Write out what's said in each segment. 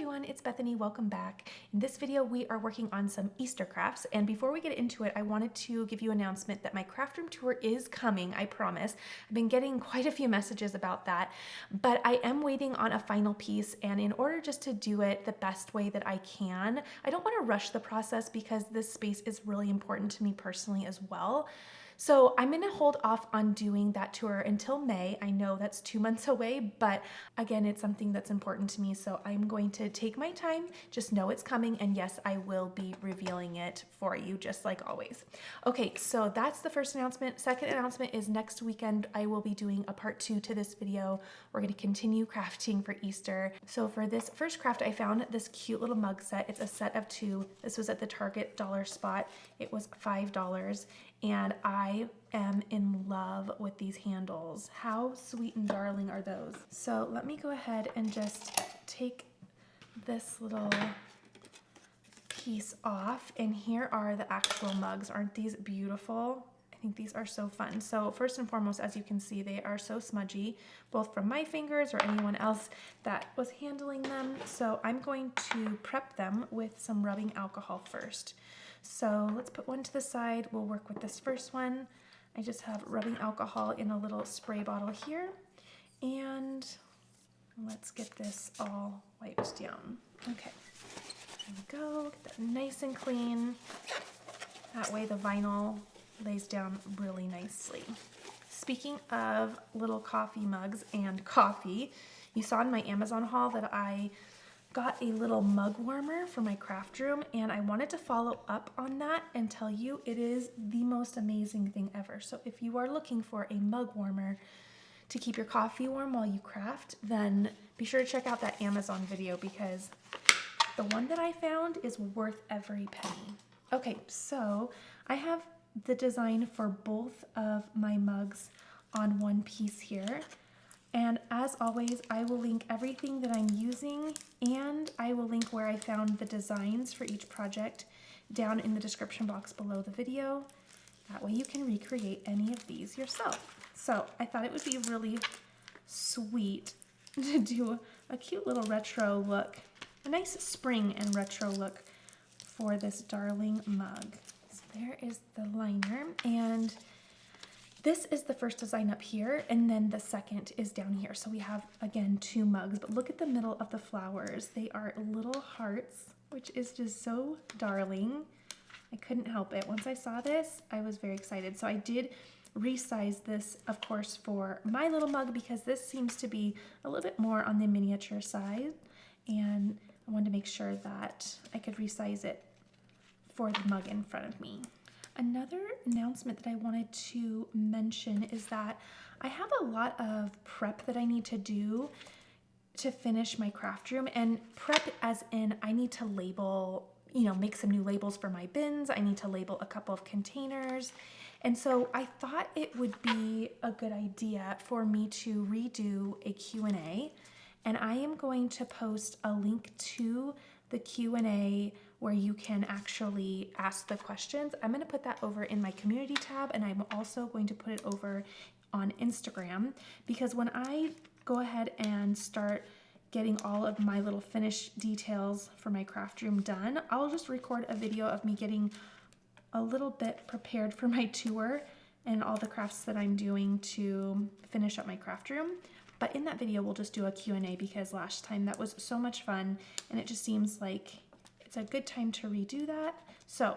everyone, it's Bethany. Welcome back. In this video, we are working on some Easter crafts. And before we get into it, I wanted to give you an announcement that my craft room tour is coming, I promise. I've been getting quite a few messages about that, but I am waiting on a final piece. And in order just to do it the best way that I can, I don't want to rush the process because this space is really important to me personally as well. So I'm gonna hold off on doing that tour until May. I know that's 2 months away, but again, it's something that's important to me. So I'm going to take my time, just know it's coming. And yes, I will be revealing it for you just like always. Okay, so that's the first announcement. Second announcement is next weekend, I will be doing a part 2 to this video. We're gonna continue crafting for Easter. So for this first craft, I found this cute little mug set. It's a set of 2. This was at the Target dollar spot. It was $5. And I am in love with these handles. How sweet and darling are those? So let me go ahead and just take this little piece off. And here are the actual mugs. Aren't these beautiful? I think these are so fun. So first and foremost, as you can see, they are so smudgy, both from my fingers or anyone else that was handling them. So I'm going to prep them with some rubbing alcohol first. So let's put one to the side. We'll work with this first one. I just have rubbing alcohol in a little spray bottle here. And let's get this all wiped down. Okay, there we go. Get that nice and clean. That way the vinyl lays down really nicely. Speaking of little coffee mugs and coffee, you saw in my Amazon haul that I got a little mug warmer for my craft room, and I wanted to follow up on that and tell you it is the most amazing thing ever. So if you are looking for a mug warmer to keep your coffee warm while you craft, then be sure to check out that Amazon video because the one that I found is worth every penny. Okay, so I have the design for both of my mugs on one piece here. And as always, I will link everything that I'm using, and I will link where I found the designs for each project down in the description box below the video. That way you can recreate any of these yourself. So I thought it would be really sweet to do a cute little retro look, a nice spring and retro look for this darling mug. So there is the liner, and this is the first design up here, and then the second is down here. So we have, again, 2 mugs, but look at the middle of the flowers. They are little hearts, which is just so darling. I couldn't help it. Once I saw this, I was very excited. So I did resize this, of course, for my little mug because this seems to be a little bit more on the miniature side, and I wanted to make sure that I could resize it for the mug in front of me. Another announcement that I wanted to mention is that I have a lot of prep that I need to do to finish my craft room, and prep as in I need to label, make some new labels for my bins. I need to label a couple of containers. And so I thought it would be a good idea for me to redo a Q&A, and I am going to post a link to the Q&A where you can actually ask the questions. I'm gonna put that over in my community tab, and I'm also going to put it over on Instagram, because when I go ahead and start getting all of my little finish details for my craft room done, I'll just record a video of me getting a little bit prepared for my tour and all the crafts that I'm doing to finish up my craft room. But in that video, we'll just do a Q&A because last time that was so much fun, and it just seems like it's a good time to redo that. So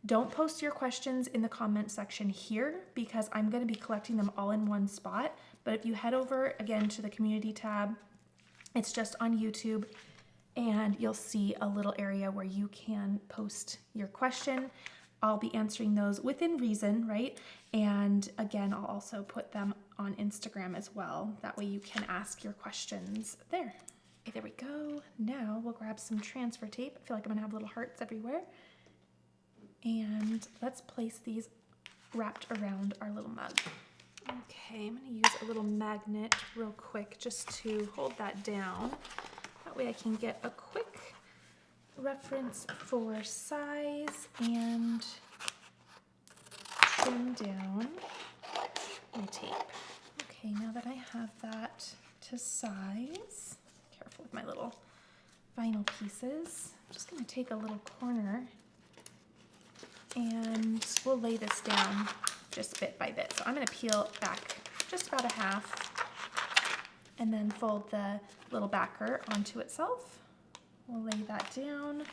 don't post your questions in the comment section here because I'm going to be collecting them all in one spot. But if you head over again to the community tab, it's just on YouTube, and you'll see a little area where you can post your question. I'll be answering those within reason, right? And again, I'll also put them on Instagram as well. That way you can ask your questions there. Okay, there we go. Now we'll grab some transfer tape. I feel like I'm gonna have little hearts everywhere. And let's place these wrapped around our little mug. Okay, I'm gonna use a little magnet real quick just to hold that down. That way I can get a quick reference for size and trim down my tape. Okay, now that I have that to size, careful with my little vinyl pieces. I'm just going to take a little corner and we'll lay this down just bit by bit. So I'm going to peel back just about a half and then fold the little backer onto itself. We'll lay that down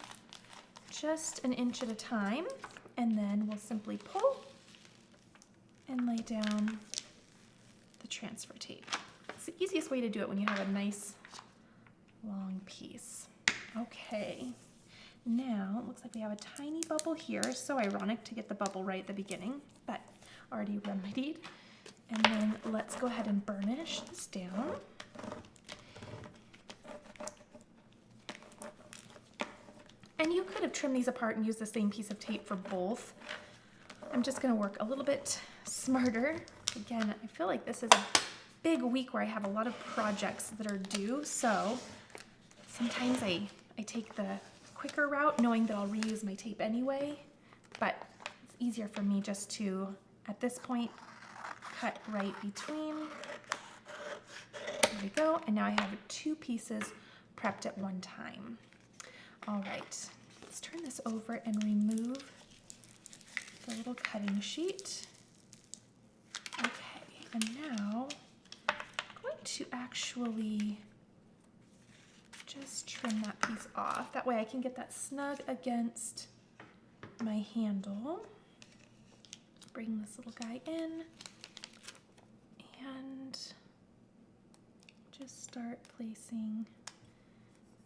just an inch at a time, and then we'll simply pull and lay down the transfer tape. It's the easiest way to do it when you have a nice long piece. Okay, now it looks like we have a tiny bubble here. So ironic to get the bubble right at the beginning, but already remedied. And then let's go ahead and burnish this down. And you could have trimmed these apart and used the same piece of tape for both. I'm just gonna work a little bit smarter. Again, I feel like this is a big week where I have a lot of projects that are due, so sometimes I take the quicker route knowing that I'll reuse my tape anyway, but it's easier for me just to, at this point, cut right between. There we go, and now I have 2 pieces prepped at one time. All right, let's turn this over and remove the little cutting sheet. Okay, and now I'm going to actually just trim that piece off. That way I can get that snug against my handle. Bring this little guy in and just start placing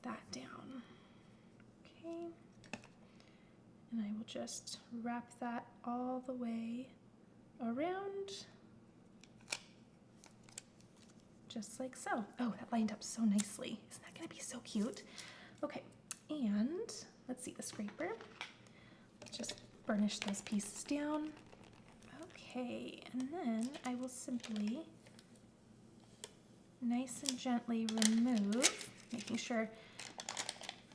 that down. Okay, and I will just wrap that all the way around, just like so. Oh, that lined up so nicely. Isn't that gonna be so cute? Okay, and let's see the scraper. Let's just burnish those pieces down. Okay, and then I will simply nice and gently remove, making sure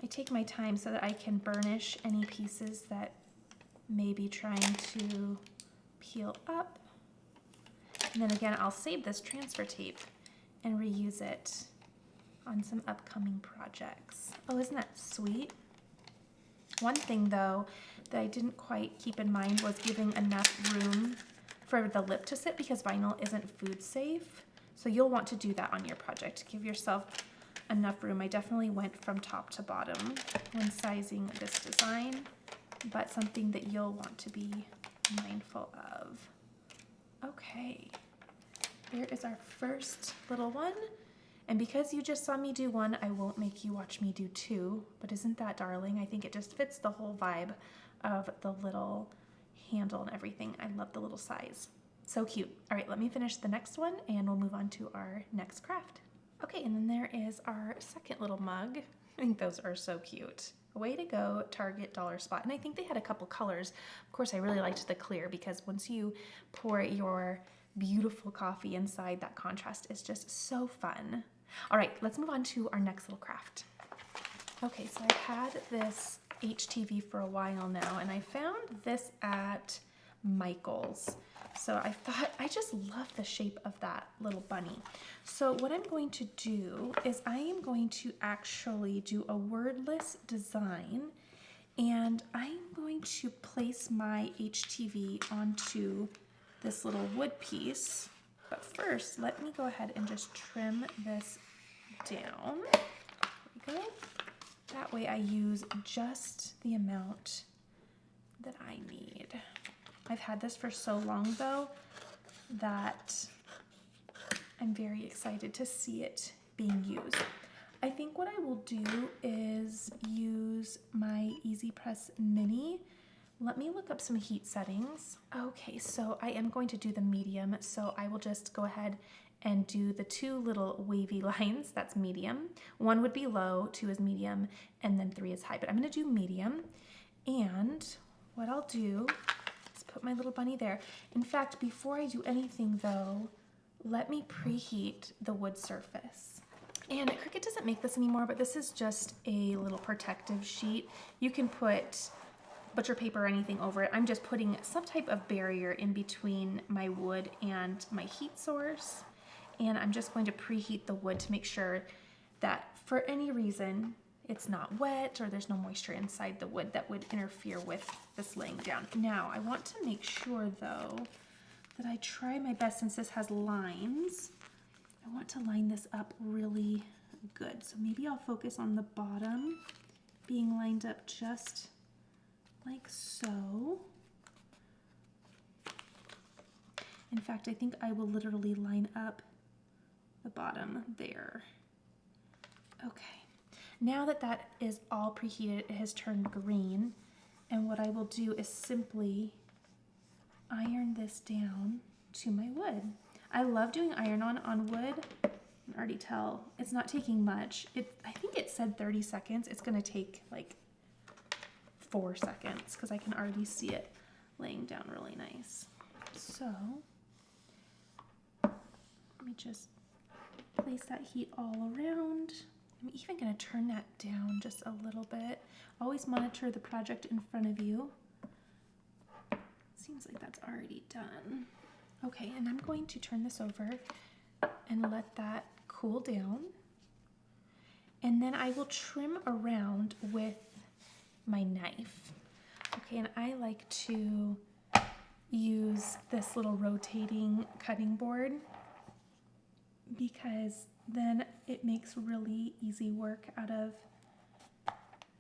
I take my time so that I can burnish any pieces that may be trying to peel up. And then again, I'll save this transfer tape and reuse it on some upcoming projects. Oh, isn't that sweet? One thing though that I didn't quite keep in mind was giving enough room for the lip to sit, because vinyl isn't food safe. So you'll want to do that on your project. Give yourself enough room. I definitely went from top to bottom when sizing this design, but something that you'll want to be mindful of. Okay, there is our first little one. And because you just saw me do one, I won't make you watch me do 2, but isn't that darling? I think it just fits the whole vibe of the little handle and everything. I love the little size. So cute. All right, let me finish the next one and we'll move on to our next craft. Okay, and then there is our second little mug. I think those are so cute. Way to go, Target Dollar Spot. And I think they had a couple colors. Of course, I really liked the clear, because once you pour your beautiful coffee inside, that contrast is just so fun. All right, let's move on to our next little craft. Okay, so I've had this HTV for a while now, and I found this at Michael's. So I thought, I just love the shape of that little bunny. So what I'm going to do is I am going to actually do a wordless design, and I'm going to place my HTV onto this little wood piece. But first, let me go ahead and just trim this down. There we go. That way I use just the amount that I need. I've had this for so long though that I'm very excited to see it being used. I think what I will do is use my Easy Press Mini. Let me look up some heat settings. Okay, so I am going to do the medium, so I will just go ahead and do the 2 little wavy lines. That's medium. 1 would be low, 2 is medium, and then 3 is high. But I'm gonna do medium, and what I'll do is put my little bunny there. In fact, before I do anything though, let me preheat the wood surface. And Cricut doesn't make this anymore, but this is just a little protective sheet. You can put butcher paper or anything over it. I'm just putting some type of barrier in between my wood and my heat source. And I'm just going to preheat the wood to make sure that for any reason it's not wet or there's no moisture inside the wood that would interfere with this laying down. Now, I want to make sure though that I try my best, since this has lines, I want to line this up really good. So maybe I'll focus on the bottom being lined up just like so. In fact, I think I will literally line up the bottom there. Okay. Now that that is all preheated, it has turned green, and what I will do is simply iron this down to my wood. I love doing iron-on wood. I can already tell it's not taking much. I think it said 30 seconds. It's gonna take like 4 seconds because I can already see it laying down really nice. So let me just place that heat all around. I'm even going to turn that down just a little bit. Always monitor the project in front of you. Seems like that's already done. Okay, and I'm going to turn this over and let that cool down. And then I will trim around with my knife. Okay, and I like to use this little rotating cutting board because then it makes really easy work out of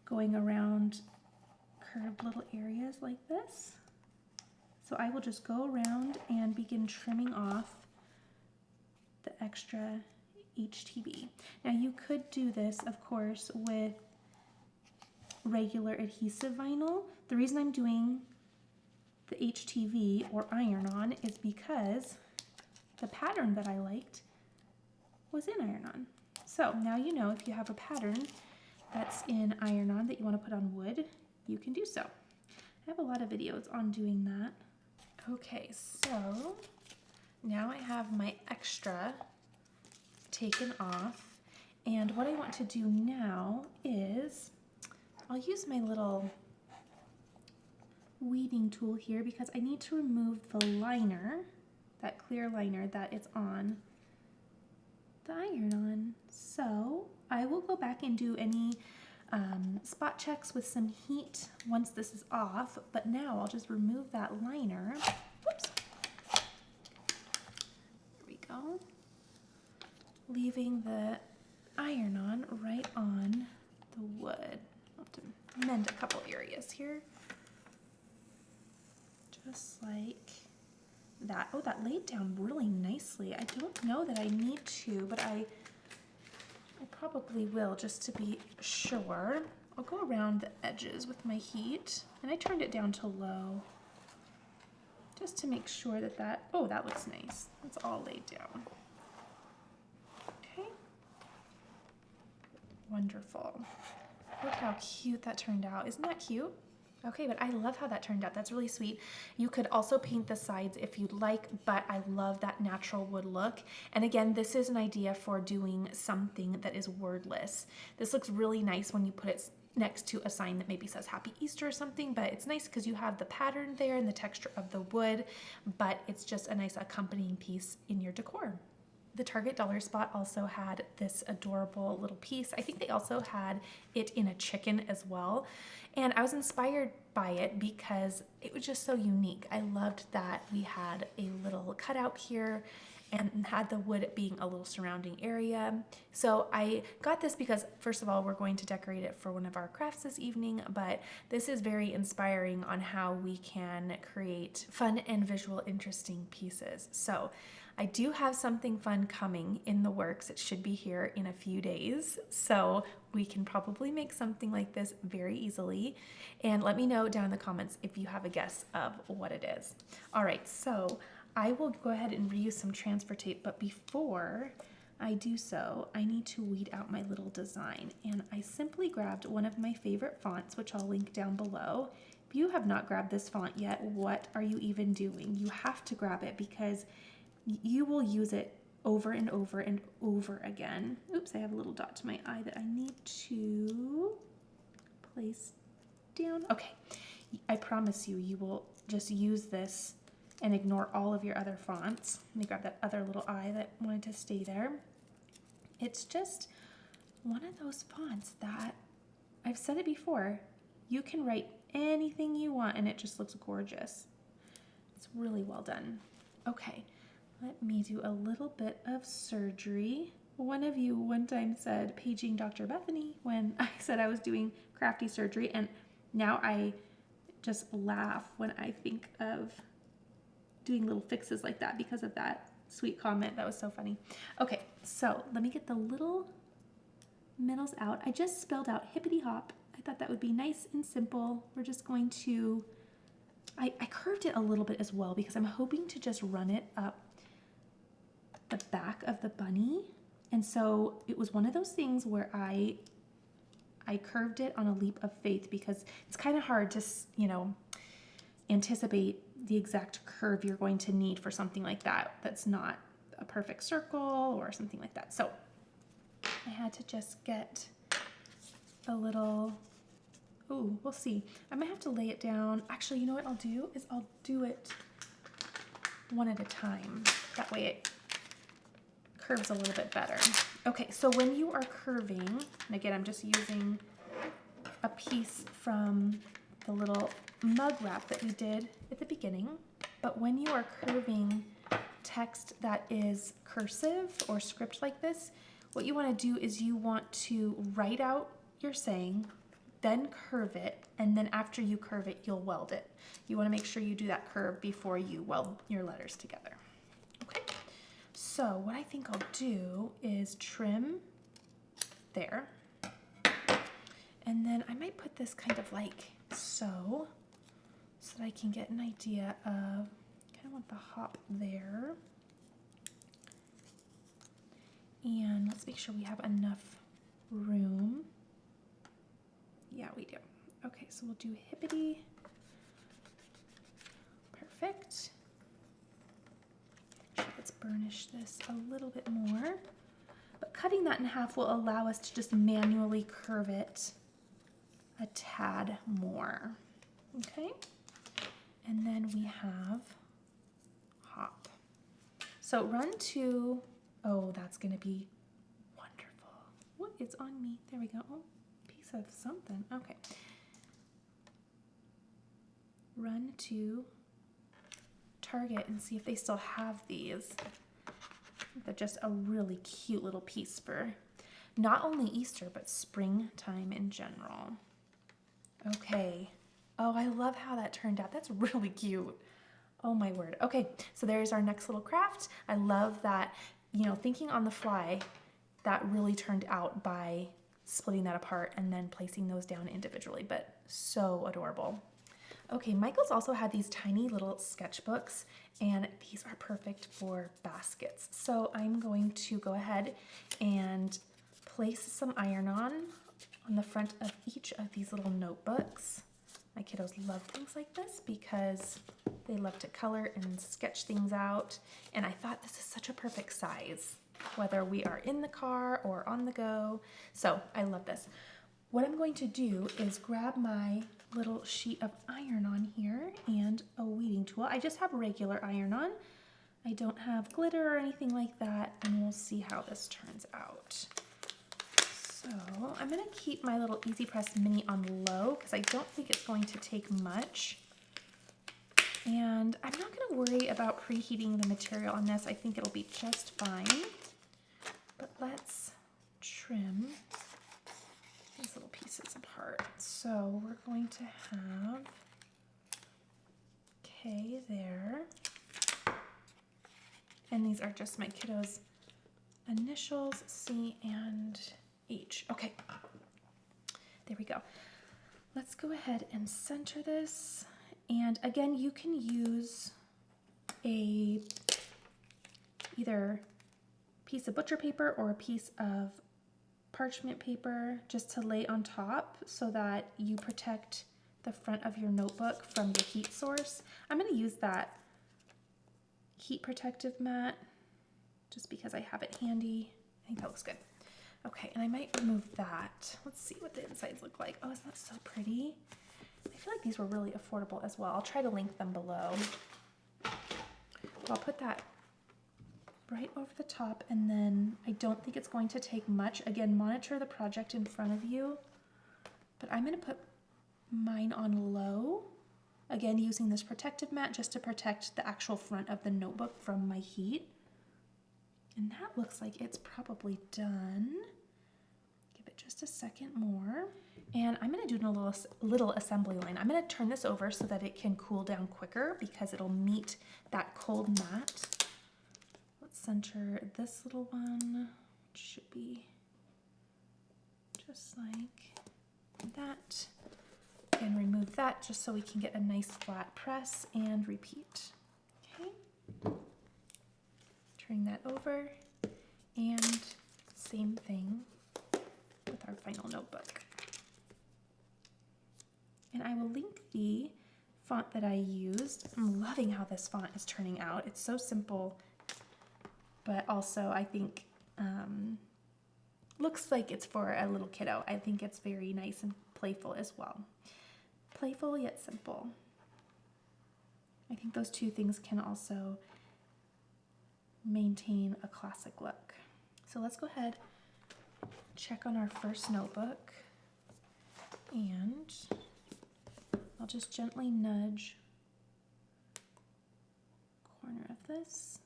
going around curved little areas like this. So I will just go around and begin trimming off the extra HTV. Now you could do this, of course, with regular adhesive vinyl. The reason I'm doing the HTV or iron-on is because the pattern that I liked was in iron-on. So now you know if you have a pattern that's in iron-on that you want to put on wood, you can do so. I have a lot of videos on doing that. Okay, so now I have my extra taken off, and what I want to do now is I'll use my little weeding tool here because I need to remove the liner, that clear liner that is on the iron-on. So I will go back and do any spot checks with some heat once this is off, but now I'll just remove that liner. Whoops. There we go. Leaving the iron-on right on the wood. I'll have to mend a couple areas here. Just like that. Oh, that laid down really nicely. I don't know that I need to, but I probably will just to be sure. I'll go around the edges with my heat, and I turned it down to low just to make sure that oh, that looks nice. It's all laid down. Okay. Wonderful. Look how cute that turned out. Isn't that cute? Okay, but I love how that turned out. That's really sweet. You could also paint the sides if you'd like, but I love that natural wood look. And again, this is an idea for doing something that is wordless. This looks really nice when you put it next to a sign that maybe says Happy Easter or something, but it's nice because you have the pattern there and the texture of the wood, but it's just a nice accompanying piece in your decor. The Target Dollar Spot also had this adorable little piece. I think they also had it in a chicken as well. And I was inspired by it because it was just so unique. I loved that we had a little cutout here and had the wood being a little surrounding area. So I got this because, first of all, we're going to decorate it for one of our crafts this evening, but this is very inspiring on how we can create fun and visual interesting pieces. So I do have something fun coming in the works. It should be here in a few days, so we can probably make something like this very easily. And let me know down in the comments if you have a guess of what it is. All right, so I will go ahead and reuse some transfer tape, but before I do so, I need to weed out my little design. And I simply grabbed one of my favorite fonts, which I'll link down below. If you have not grabbed this font yet, what are you even doing? You have to grab it because you will use it over and over and over again. Oops, I have a little dot to my eye that I need to place down. Okay, I promise you, you will just use this and ignore all of your other fonts. Let me grab that other little eye that wanted to stay there. It's just one of those fonts that I've said it before, you can write anything you want and it just looks gorgeous. It's really well done. Okay, let me do a little bit of surgery. One of you one time said, paging Dr. Bethany, when I said I was doing crafty surgery, and now I just laugh when I think of doing little fixes like that because of that sweet comment. That was so funny. Okay, so let me get the little middles out. I just spelled out hippity hop. I thought that would be nice and simple. We're just going to, I curved it a little bit as well because I'm hoping to just run it up the back of the bunny. And so it was one of those things where I curved it on a leap of faith because it's kind of hard to, you know, anticipate the exact curve you're going to need for something like that. That's not a perfect circle or something like that. So I had to just get a little, oh, we'll see. I might have to lay it down. Actually, you know what I'll do is I'll do it one at a time. That way it curves a little bit better. Okay, so when you are curving, and again, I'm just using a piece from the little mug wrap that we did at the beginning, but when you are curving text that is cursive or script like this, what you want to do is you want to write out your saying, then curve it, and then after you curve it, you'll weld it. You want to make sure you do that curve before you weld your letters together. Okay, so what I think I'll do is trim there, and then I might put this kind of like so that I can get an idea of, kind of want the hop there. And let's make sure we have enough room. Yeah, we do. Okay, so we'll do hippity. Perfect. Let's burnish this a little bit more. But cutting that in half will allow us to just manually curve it a tad more. Okay? And then we have hop. So run to, oh, that's gonna be wonderful. What is on me? There we go. Oh, piece of something. Okay. Run to Target and see if they still have these. They're just a really cute little piece for not only Easter, but springtime in general. Okay. Oh, I love how that turned out. That's really cute. Oh my word. Okay, so there's our next little craft. I love that, you know, thinking on the fly, that really turned out by splitting that apart and then placing those down individually, but so adorable. Okay, Michael's also had these tiny little sketchbooks, and these are perfect for baskets. So I'm going to go ahead and place some iron-on the front of each of these little notebooks. My kiddos love things like this because they love to color and sketch things out, and I thought this is such a perfect size, whether we are in the car or on the go. So I love this. What I'm going to do is grab my little sheet of iron-on here and a weeding tool. I just have regular iron-on. I don't have glitter or anything like that, and we'll see how this turns out. So I'm gonna keep my little Easy Press Mini on low because I don't think it's going to take much. And I'm not gonna worry about preheating the material on this. I think it'll be just fine. But let's trim these little pieces apart. So we're going to have K there. And these are just my kiddos' initials, C and H. Okay, there we go. Let's go ahead and center this. And again, you can use a either piece of butcher paper or a piece of parchment paper just to lay on top so that you protect the front of your notebook from your heat source. I'm going to use that heat protective mat just because I have it handy. I think that looks good. Okay, and I might remove that. Let's see what the insides look like. Oh, isn't that so pretty? I feel like these were really affordable as well. I'll try to link them below. I'll put that right over the top, and then I don't think it's going to take much. Again, monitor the project in front of you, but I'm going to put mine on low. Again, using this protective mat just to protect the actual front of the notebook from my heat. And that looks like it's probably done. Give it just a second more. And I'm going to do a little assembly line. I'm going to turn this over so that it can cool down quicker because it'll meet that cold mat. Let's center this little one, which should be just like that. And remove that just so we can get a nice flat press and repeat. Okay. Turn that over, and same thing with our final notebook. And I will link the font that I used. I'm loving how this font is turning out. It's so simple, but also I think looks like it's for a little kiddo. I think it's very nice and playful as well. Playful yet simple. I think those two things can also maintain a classic look. So let's go ahead, check on our first notebook, and I'll just gently nudge the corner of this.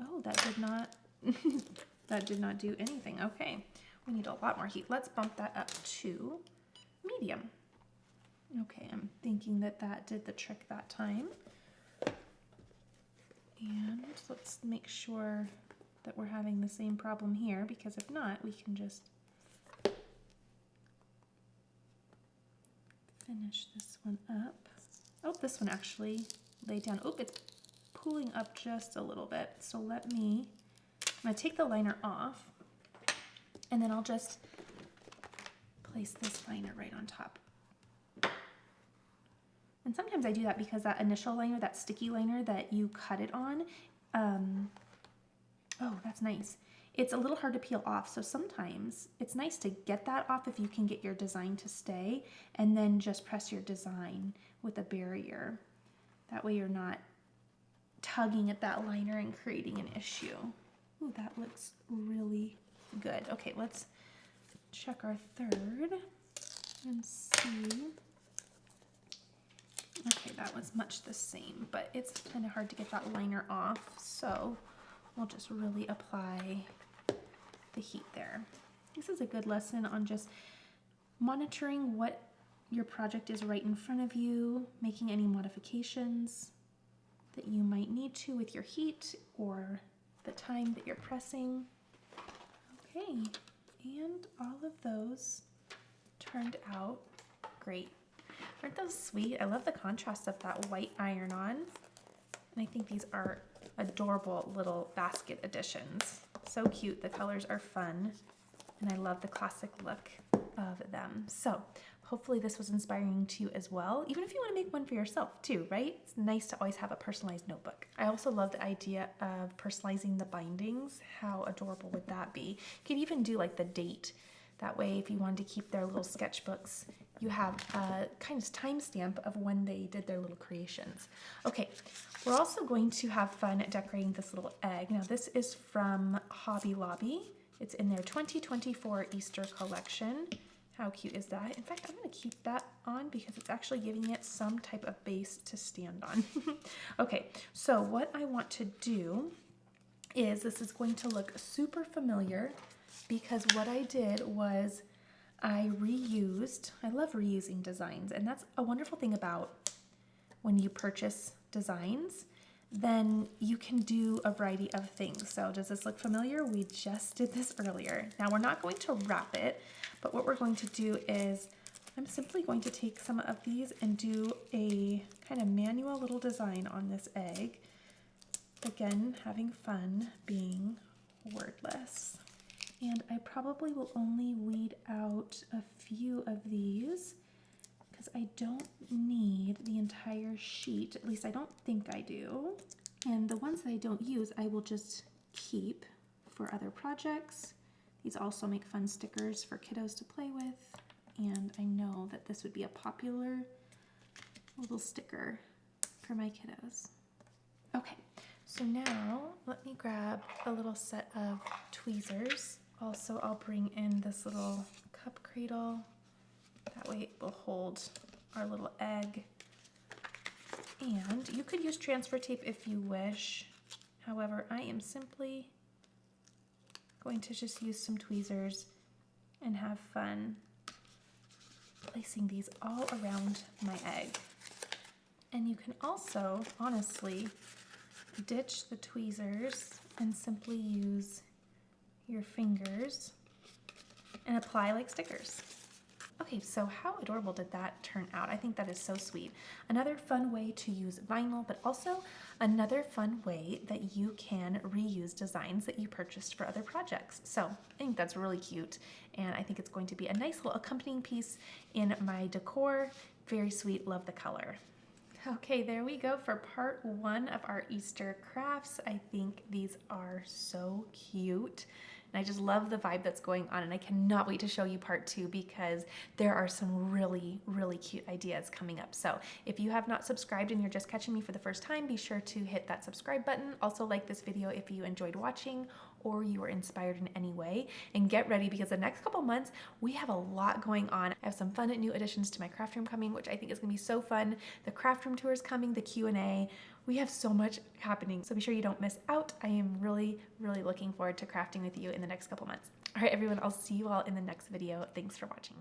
Oh, that did not that did not do anything. Okay, we need a lot more heat. Let's bump that up to medium. Okay, I'm thinking that that did the trick that time. And let's make sure that we're having the same problem here, because if not, we can just finish this one up. Oh, this one actually laid down. Oh, it's pulling up just a little bit. So I'm gonna take the liner off, and then I'll just place this liner right on top. And sometimes I do that because that initial liner, that sticky liner that you cut it on, oh, that's nice. It's a little hard to peel off, so sometimes it's nice to get that off if you can get your design to stay, and then just press your design with a barrier. That way you're not tugging at that liner and creating an issue. Ooh, that looks really good. Okay, let's check our third and see. Okay, that was much the same, but it's kind of hard to get that liner off, so we'll just really apply the heat there. This is a good lesson on just monitoring what your project is right in front of you, making any modifications that you might need to with your heat or the time that you're pressing. Okay, and all of those turned out great. Aren't those sweet? I love the contrast of that white iron-on. And I think these are adorable little basket additions. So cute. The colors are fun. And I love the classic look of them. So hopefully this was inspiring to you as well. Even if you want to make one for yourself too, right? It's nice to always have a personalized notebook. I also love the idea of personalizing the bindings. How adorable would that be? You could even do like the date. That way, if you wanted to keep their little sketchbooks, you have a kind of timestamp of when they did their little creations. Okay, we're also going to have fun decorating this little egg. Now, this is from Hobby Lobby. It's in their 2024 Easter collection. How cute is that? In fact, I'm going to keep that on because it's actually giving it some type of base to stand on. Okay, so what I want to do is, this is going to look super familiar, because what I did was I love reusing designs, and that's a wonderful thing about when you purchase designs, then you can do a variety of things. So does this look familiar? We just did this earlier. Now we're not going to wrap it, but what we're going to do is I'm simply going to take some of these and do a kind of manual little design on this egg. Again, having fun being wordless. And I probably will only weed out a few of these because I don't need the entire sheet. At least I don't think I do. And the ones that I don't use, I will just keep for other projects. These also make fun stickers for kiddos to play with. And I know that this would be a popular little sticker for my kiddos. Okay, so now let me grab a little set of tweezers. Also, I'll bring in this little cup cradle. That way it will hold our little egg. And you could use transfer tape if you wish. However, I am simply going to just use some tweezers and have fun placing these all around my egg. And you can also, honestly, ditch the tweezers and simply use your fingers and apply like stickers. Okay, so how adorable did that turn out? I think that is so sweet. Another fun way to use vinyl, but also another fun way that you can reuse designs that you purchased for other projects. So I think that's really cute, and I think it's going to be a nice little accompanying piece in my decor. Very sweet, love the color. Okay, there we go for part 1 of our Easter crafts. I think these are so cute. And I just love the vibe that's going on, and I cannot wait to show you part 2 because there are some really, really cute ideas coming up. So if you have not subscribed and you're just catching me for the first time, be sure to hit that subscribe button. Also like this video if you enjoyed watching or you were inspired in any way, and get ready because the next couple months we have a lot going on. I have some fun new additions to my craft room coming, which I think is gonna be so fun. The craft room tour is coming, the Q&A. We have so much happening, so be sure you don't miss out. I am really, really looking forward to crafting with you in the next couple months. All right, everyone, I'll see you all in the next video. Thanks for watching.